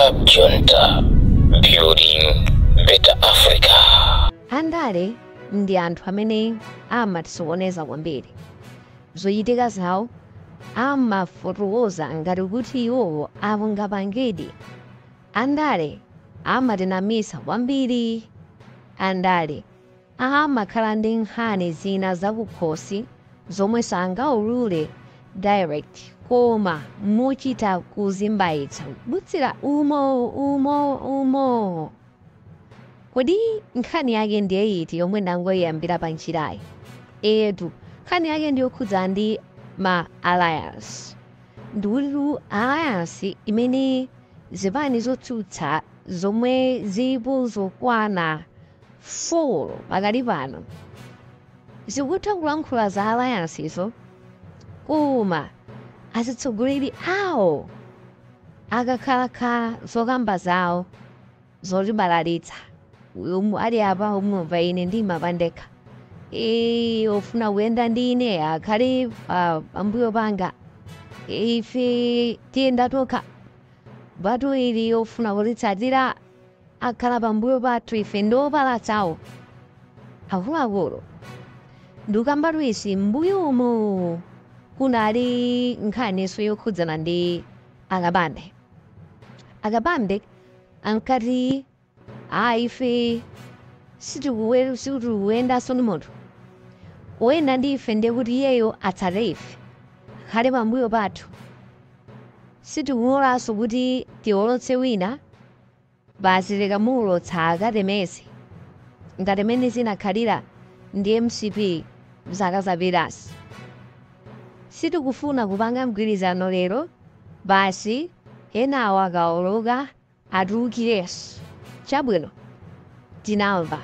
Club Junta, building better Africa. Andale ndi anthu amene amatisokoneza kwambiri. Zochitika zawo amafotokoza ngati kuti iwowo akungapangidi. Andale amatinamisa kwambiri. Andale amakhala ndi nkhani zina zakukhosi zomwe sangaulule direct koma mochita kuzimbaitsa kubutsira umo. Kodi nkhani yake ndiye iti yomwe ndangoyambira pa njirayi? Etu nkhani yake ndiyokhudza ndi ma alliance. Ndikuti alliance imene zipani zotsutsa zomwe zilipo zokwana 4 pakali pano zikutha kulankhula za alliance izo, koma azitsogoleri awo akakhala zokamba zawo zotibalalitsa. Uyu ali apa umumva ine ndimapandekha. Ofuna kuyenda ndi ine akhale pambuyo panga. Ife tiyenda tokha. Batu ili ofuna kulitsatira akhala pambuyo pathu ife ndiopalatsawo. Akuluakulu ndikambatu isi mbuyomo kunali nkhaniso yokhudzana ndi akapande. Akapande ankati ife sitikuyendanso ndi munthu oyenda ndi ife ndiye kuti iyeyo atsate ife akhale pambuyo pathu. Sitikulolanso kuti tiolotse wina basi tikamuulotsa akatemeze ngati mene zinakhalira ndi MCP zaka zapitasi. Sitikufuna kupanga mgwirizano lero basi enawo akaoloka atulukirenso. Chabwino tinamva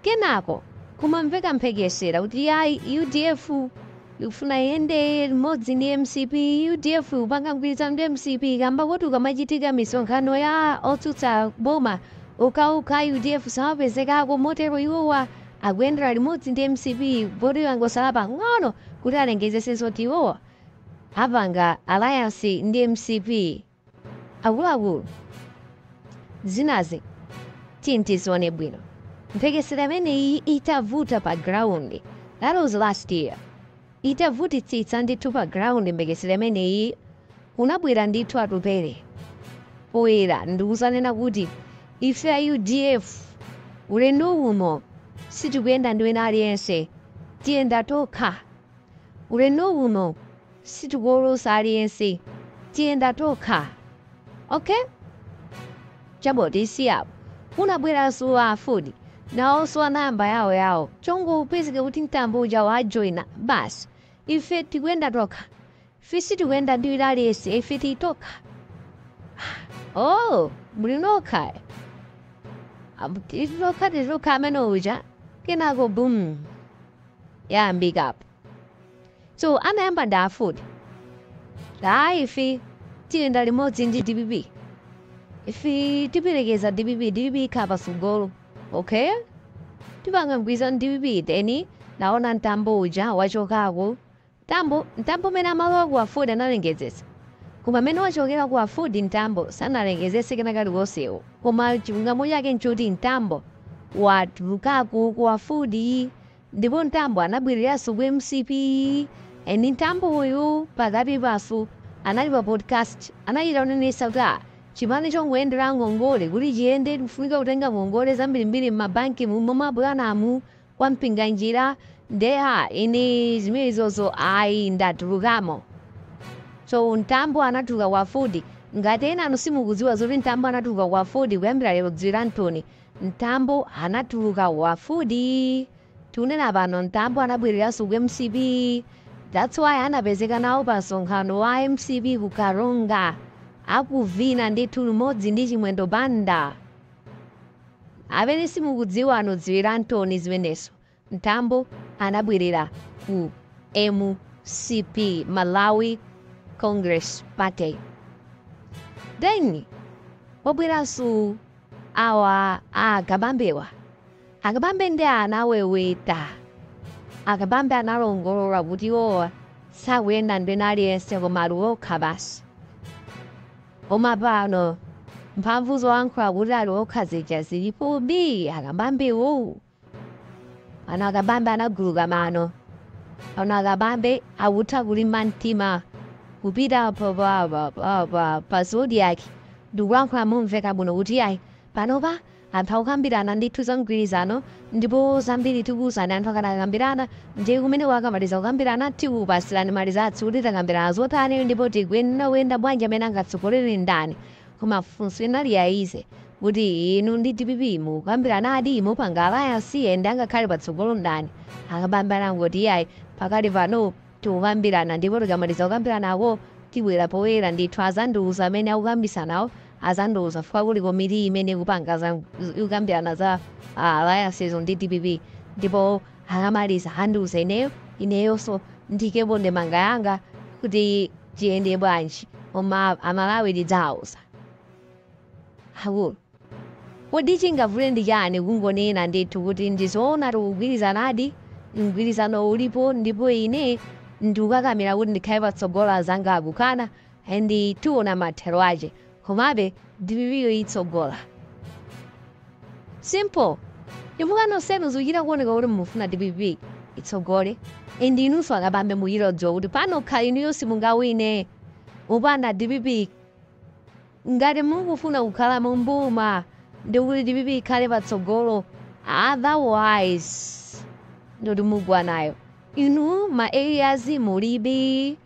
kenako kumamveka mphekesera kuti ayi UDF ikufuna yende limodzi ndi MCP. UDF upanga mgwirizano ndi MCP kamba kuti ukamachitika misonkhano ya otsutsa boma ukauka UDF samapezekako motero iwowa akuyendera limodzi ndi MCP voti angosala pang'ono kuti alengezesenso kuti iwowa apanga alliance ndi MCP. Akuluakulu zinazi tintizione bwino. Mphekesera imeneyi itavuta pa ground. That was last year. Itavutitsitsa ndithu pa ground mphekesera imeneyi unabwera ndithu atupere. Poyera ndikuzanena kuti ife a UDF ulendo umo sitikuyenda ndi wina aliyense, tiyenda tokha. Ulendo umo sitikuolosa aliyense, tiyenda tokha. Okay? Chaboti siyapo unabweranso afudi nawonso anayamba yawo chongo upezeke kuti mtambo uja wajoyina basi ife tikuyenda tokha. Ife sitikuyenda ndi wina aliyense, ife titokha. Muli nokha titokha amene uja kenako boom yayambikapo. So anayamba ndi afudi ife tiyenda limodzi ndi DPP. Ife tiperekeza DPP ikhala patsogolo. Okay? Tipanga mgwirizano DPP teni naona mtambo uja wachokako. Mtambo mene amalowa ku afudi analengezesa. Koma mene wachokera ku afudi mtambo sanalengezese kenakali konsewo. Koma chilungamo chake nchoti mtambo watulukako ku afudi ndipo mtambo anabweriranso ku MCP. Eni mtambo uyu pakati paso anali pa podcast anayita unenesa kuti chimane chongoyendera ngongole kuti chiyende tifunika kutenga ngongole zambirimbiri m'mabanki momabulanamu kwa mpinga njira ndeha ine zimenezozo ayi ndatulukamo. So mtambo anatuluka ku afudi ngati ena anu simukudziwa zoti mtambo anatuluka ku afudi kuyambira lero dziwiri Antony. Mtambo anatuluka ku afudi tikunena pano mtambo anabwereranso ku MCP. That's why anapezeka nawo pa msonkhano wa MCP ku Karonga akuvina ndithu limodzi ndi chimwendo banda. Amene simukudziwa anodziwira Antony zimenezo. Mtambo anabwerera ku MCP, Malawi Congress Party. Then wabweranso awa akabambewa. Akabambe ndi anaweweta. Akabambe analongolola kuti iwowa sakuyenda ndi wina aliyense koma ali okha basi. Koma pano mpamvu zoyankhula kuti ali okhazikika zilipobe akabambewo. Ana akabambe anaguluka mano. Ana akabambe awutha kulimba mtima kupita pa Zodiac ndikuyankhula momveka bwino kuti ayi panopa anthu akukambirana ndithu za mgwirizano ndipo zambiri tikuwuzani anthu akanakambirana ndiye kumene wakamaliza kukambirana tikupasirani malizatsi kuti takambirana zotani ndipo tikuyenda bwanji amene angatsogolere ndani. Koma funso inali yayize kuti inu ndi DPP mukukambirana adi mupanga alliance ende angakhale patsogolo ndani. Akabambe anangoti ayi pakali pano tikukambirana ndipo tikamaliza kukambiranako tibwera poyera ndithu azandiuza amene akukambisanawo azandiuza fika kuli komiti imene kupanga za kukambirana za alliances ndi DPP ndipo akamaliza andiuza ineyonso ndikepo ndemanga yanga kuti tiyende bwanji koma amalawi tidzawuza. Akulu kodi chingavule ndi chani kungonena ndithu kuti ndizoona tikugwirizanadi mgwirizano ulipo ndipo ine ndikukakamira kuti ndikhale patsogolo azanga akukana and tiona mathero ache komabe DPP itsogola. Simple. Chifukwa nonsenu zikuchita kuoneka kuti mufuna DPP itsogole and inunso akabambe muyira odziwa kuti pano khala inuyo simungawine upanda DPP. Ngati mukufuna kukhala mumbuma ndikuti DPP ikhale patsogolo otherwise ndoti mugwa nayo. Inu ma areas mulibe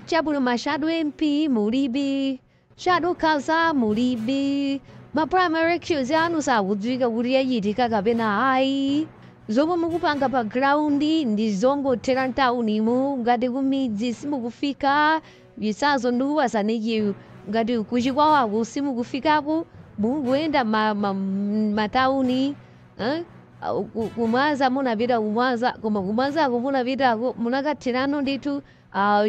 chabulo ma shadow MP mulibe shadow council mulibe ma primary elections anu sakudziwika kuti yachitika kapena ayi. Zomwe mukupanga pa ground ndi zongothera mtaunimu ngati kumidzi simukufika bisazo ndikuwasanikiyu ngati kuchikwawaku simukufikaku mukuyenda matauni kumwaza munapita kumwaza koma kumwazako munapitako munakatherano ndithu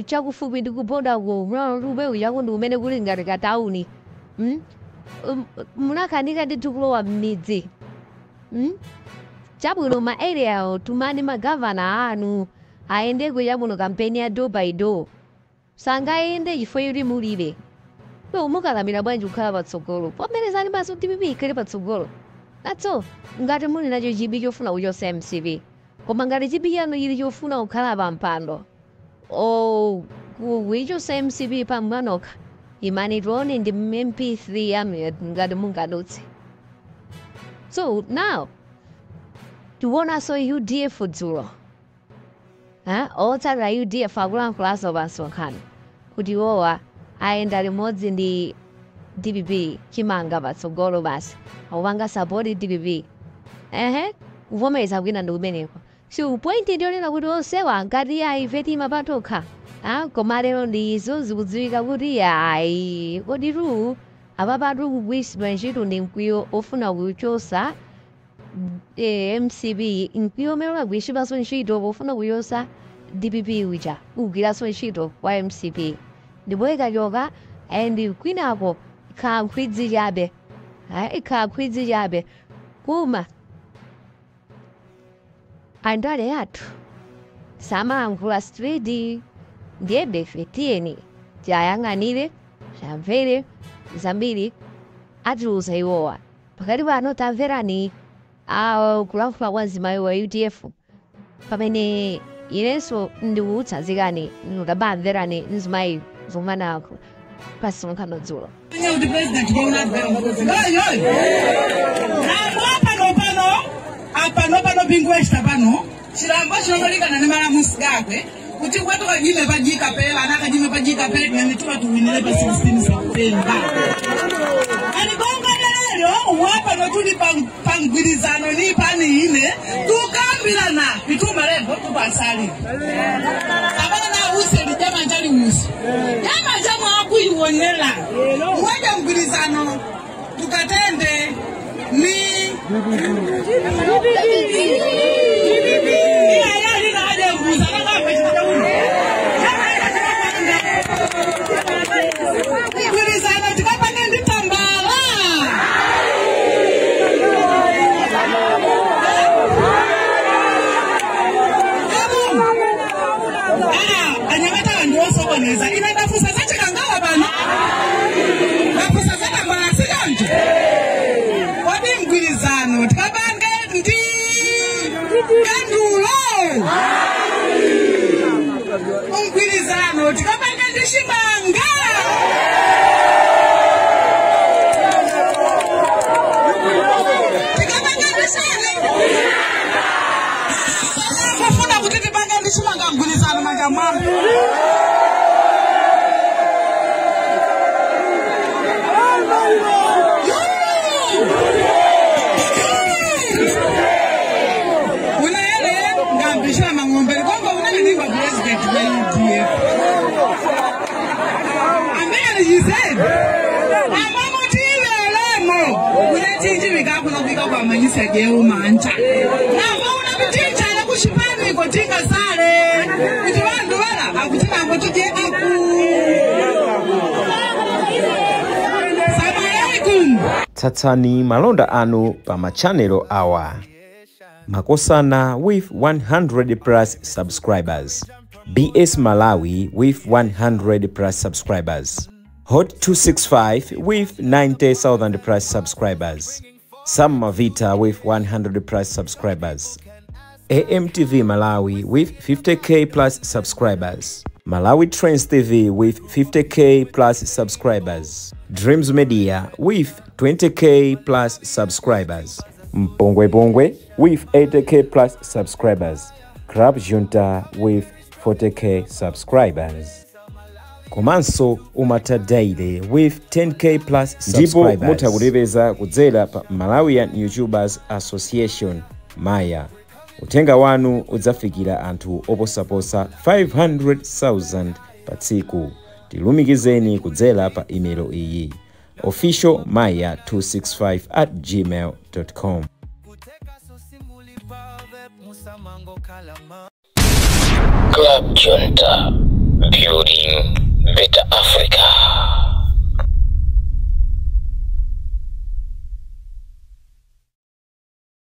chakufupi ndi kupondako mlube yako ndi umene kuli ngati katauni. Munakanika ndithu kulowa m'midzi. Chabwino ma area tumani magavana anu aende kuya muno kampeni ya door by door sangaende chifukwa yoti mulibe. Mukakamira bwanji kukhala patsogolo pomerezani basi DPP ikhale patsogolo. That's all. Ngati muli nacho chibi chofuna kuchosa MCP koma ngati chibi yanu ili chofuna kukhala pa mpando kuichosa MCP pamwanoka imani tione ndi MP3 yanu ngati mungadutse. So now tiwonanso UDF dzulo otsatira UDF akulankhulaso pansonkhano kuti iwowa ayenda limodzi ndi DPP chimanga patsogolo basi akupanga support DPP kuvomereza kwina ndi kumeneko. So point ndiyonena kuti onsewa ngati ayife timapatokha koma lero ndi izo zikudziwika kuti ayi koditu apapatu kugwiritsidwa ntchito ndi mkwiyo ofuna kuchosa MCP mkwiyo umene unagwiritsidwanso ntchito pofuna kuchosa DPP uja kugwiranso ntchito kwa MCP ndipo ikachoka and kwinako ikhala nkhwidzi chabe kuma andale athu samayankhula straight ndiye befe tiyeni tiyayang'anire tamvere zambiri atiuza iwowa pakati pano tamverani kulankhula kwa mzimayi wa UDF pamene inenso ndikutsazikani ndikabamverani mzimayi zomwe anayankhula pasonkhano dzulo. Pano bingwesta pano chilamba chinongolingana ndi malamusi gakwe kuti kwatu kajime pajika pela anakajime pajika pele kumene tuwinire pa 16 Septemba. Ani bonga lero wapano tuli pangwirizano ni pani ine tukambirana pituma levo tupasali. Abana na use ndi jama njali use. Jama jamu akuyiwonela. Mwaja mgwirizano tukatende ni inaenda fusa zache kangawa bana. Na fusa zaka marasika Manyiseni. Amamo tivelemo. Unatiji vikakuna kufika kwa manyisa geu mancha. Na una kuticha na kushipani kotika sare. Kuti vandu vala akutina kutuje aku. Tatsani malonda anu pa machanelo awa. Makosana with 100 plus subscribers. BS Malawi with 100 plus subscribers. Hot 265 with 90,000 plus subscribers. Sam Mavita with 100 plus subscribers. AMTV Malawi with 50k plus subscribers. Malawi Trends TV with 50k plus subscribers. Dreams Media with 20k plus subscribers. Mpongwe Bongwe with 80k plus subscribers. Crab Junta with 40k subscribers. Komanso Umata Daily with 10k plus subscribers. Ndipo mutakulebeza kudzera pa Malawian YouTubers Association Maya. Utenga wanu udzafikira anthu oposaposa 500,000 pa tsiku. Tilumikizeni kudzera pa email iyi officialmaya265@gmail.com. Club Junta, building better Africa.